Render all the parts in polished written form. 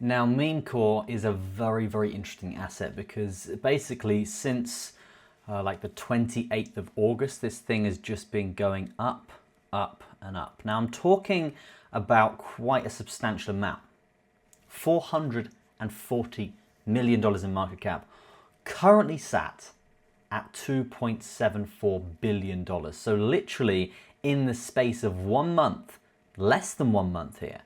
Now, Memecore is a very, very interesting asset because basically since like the 28th of August, this thing has just been going up, up and up. Now I'm talking about quite a substantial amount. $440 million in market cap, currently sat at $2.74 billion. So literally in the space of 1 month, less than 1 month here,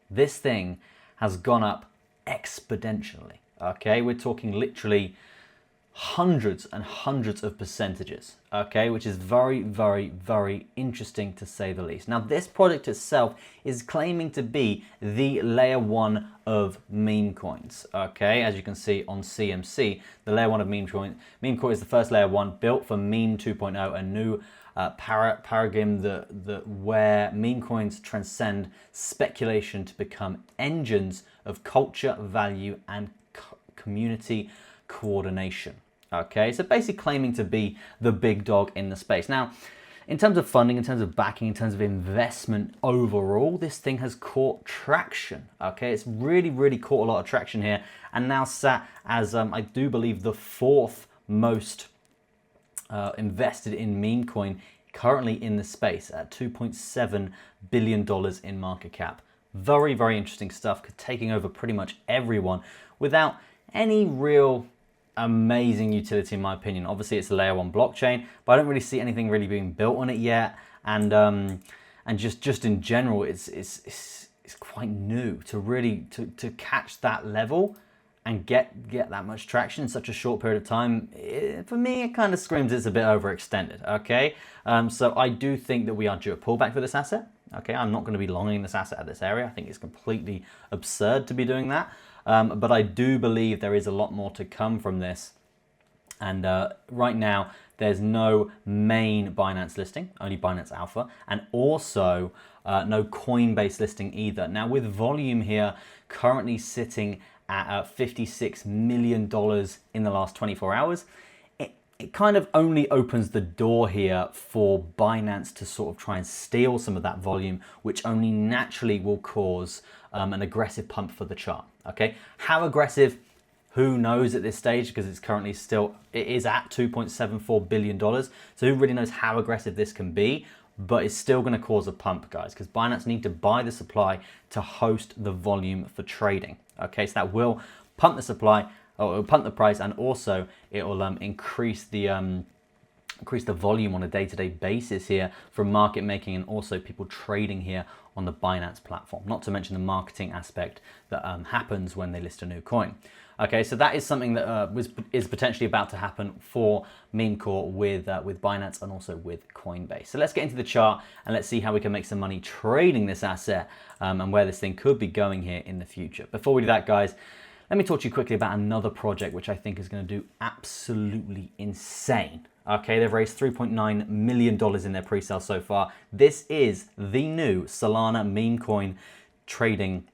this thing has gone up exponentially. Okay, we're talking literally hundreds and hundreds of percentages, okay, which is very, very, very interesting to say the least. Now, this product itself is claiming to be the layer one of meme coins, okay, as you can see on CMC, the layer one of meme coin. Memecore is the first layer one built for Meme 2.0, a new paradigm where meme coins transcend speculation to become engines of culture, value, and community coordination. Okay, so basically claiming to be the big dog in the space. Now, in terms of funding, in terms of backing, in terms of investment overall, this thing has caught traction. Okay, it's really, really caught a lot of traction here and now sat as, I do believe, the fourth most invested in meme coin currently in the space at $2.7 billion in market cap. Very, very interesting stuff, taking over pretty much everyone without any real amazing utility in my opinion. Obviously it's a layer one blockchain, but I don't really see anything really being built on it yet, and just in general it's quite new to really to catch that level and get that much traction in such a short period of time. For me, it kind of screams it's a bit overextended. Okay, so I do think that we are due a pullback for this asset. Okay, I'm not going to be longing this asset at this area. I think it's completely absurd to be doing that. But I do believe there is a lot more to come from this. And right now, there's no main Binance listing, only Binance Alpha, and also no Coinbase listing either. Now, with volume here currently sitting at $56 million in the last 24 hours, it kind of only opens the door here for Binance to sort of try and steal some of that volume, which only naturally will cause an aggressive pump for the chart. Okay, how aggressive? Who knows at this stage, because it's currently still, it is at $2.74 billion. So who really knows how aggressive this can be, but it's still going to cause a pump, guys, because Binance need to buy the supply to host the volume for trading. Okay, so that will pump the supply, or it'll pump the price, and also it will increase the volume on a day-to-day basis here from market making and also people trading here on the Binance platform, not to mention the marketing aspect that happens when they list a new coin. Okay, so that is something that is potentially about to happen for Memecore with Binance and also with Coinbase. So let's get into the chart and let's see how we can make some money trading this asset and where this thing could be going here in the future. Before we do that, guys, let me talk to you quickly about another project which I think is going to do absolutely insane. Okay, they've raised $3.9 million in their pre-sale so far. This is the new Solana meme coin trading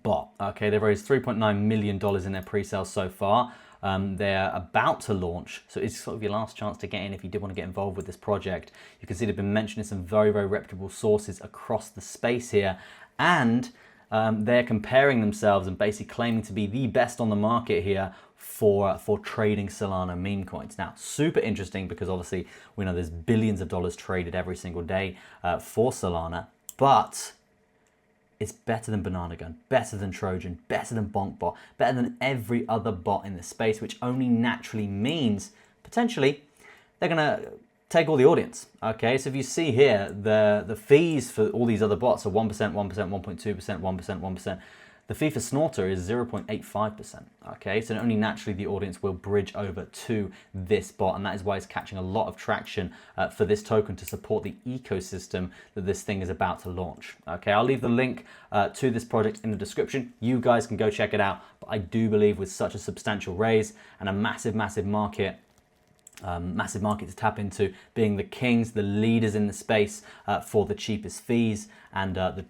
bot. Okay, they've raised $3.9 million in their pre-sale so far. They're about to launch, so it's sort of your last chance to get in if you did want to get involved with this project. You can see they've been mentioning some very, very reputable sources across the space here, and they're comparing themselves and basically claiming to be the best on the market here for trading Solana meme coins. Now, super interesting because obviously we know there's billions of dollars traded every single day for Solana, but it's better than Banana Gun, better than Trojan, better than BonkBot, better than every other bot in this space, which only naturally means potentially they're gonna take all the audience. Okay, so if you see here, the fees for all these other bots are 1%, 1%, 1.2%, 1%, 1%. The fee for Snorter is 0.85%. Okay, so only naturally the audience will bridge over to this bot, and that is why it's catching a lot of traction for this token to support the ecosystem that this thing is about to launch. Okay, I'll leave the link to this project in the description. You guys can go check it out. But I do believe with such a substantial raise and a massive, massive market to tap into, being the kings, the leaders in the space for the cheapest fees and the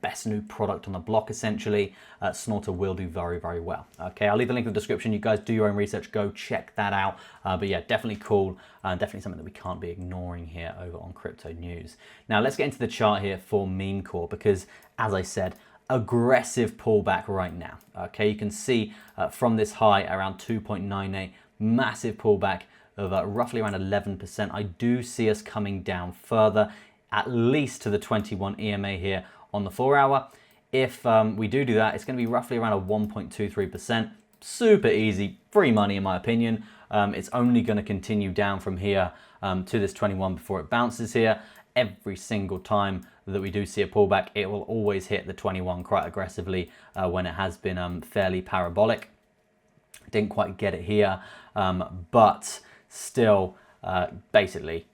best new product on the block, essentially, Snorter will do very, very well. Okay, I'll leave the link in the description. You guys do your own research, go check that out. But yeah, definitely cool, definitely something that we can't be ignoring here over on Crypto News. Now let's get into the chart here for Memecore, because as I said, aggressive pullback right now. Okay, you can see from this high around 2.98, massive pullback of roughly around 11%. I do see us coming down further, at least to the 21 EMA here on the 4 hour. If we do that, it's going to be roughly around a 1.23%. Super easy, free money in my opinion. It's only going to continue down from here to this 21 before it bounces here. Every single time that we do see a pullback, it will always hit the 21 quite aggressively when it has been fairly parabolic. Didn't quite get it here, but still basically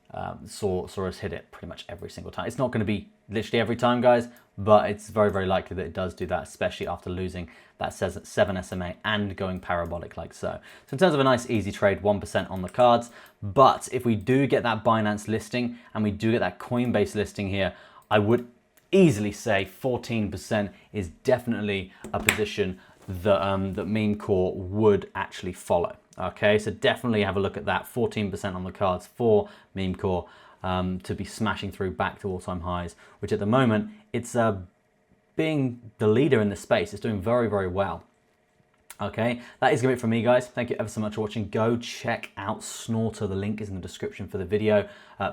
saw us hit it pretty much every single time. It's not going to be literally every time, guys, but it's very, very likely that it does do that, especially after losing that 7 SMA and going parabolic like so. So in terms of a nice easy trade, 1% on the cards. But if we do get that Binance listing and we do get that Coinbase listing here, I would easily say 14% is definitely a position that, that Memecore would actually follow. Okay, so definitely have a look at that. 14% on the cards for Memecore to be smashing through back to all-time highs, which at the moment, it's being the leader in this space. It's doing very, very well. Okay, that is going to be it from me, guys. Thank you ever so much for watching. Go check out Snorter. The link is in the description for the video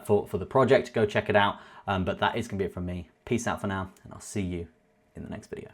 for the project. Go check it out. But that is going to be it from me. Peace out for now, and I'll see you in the next video.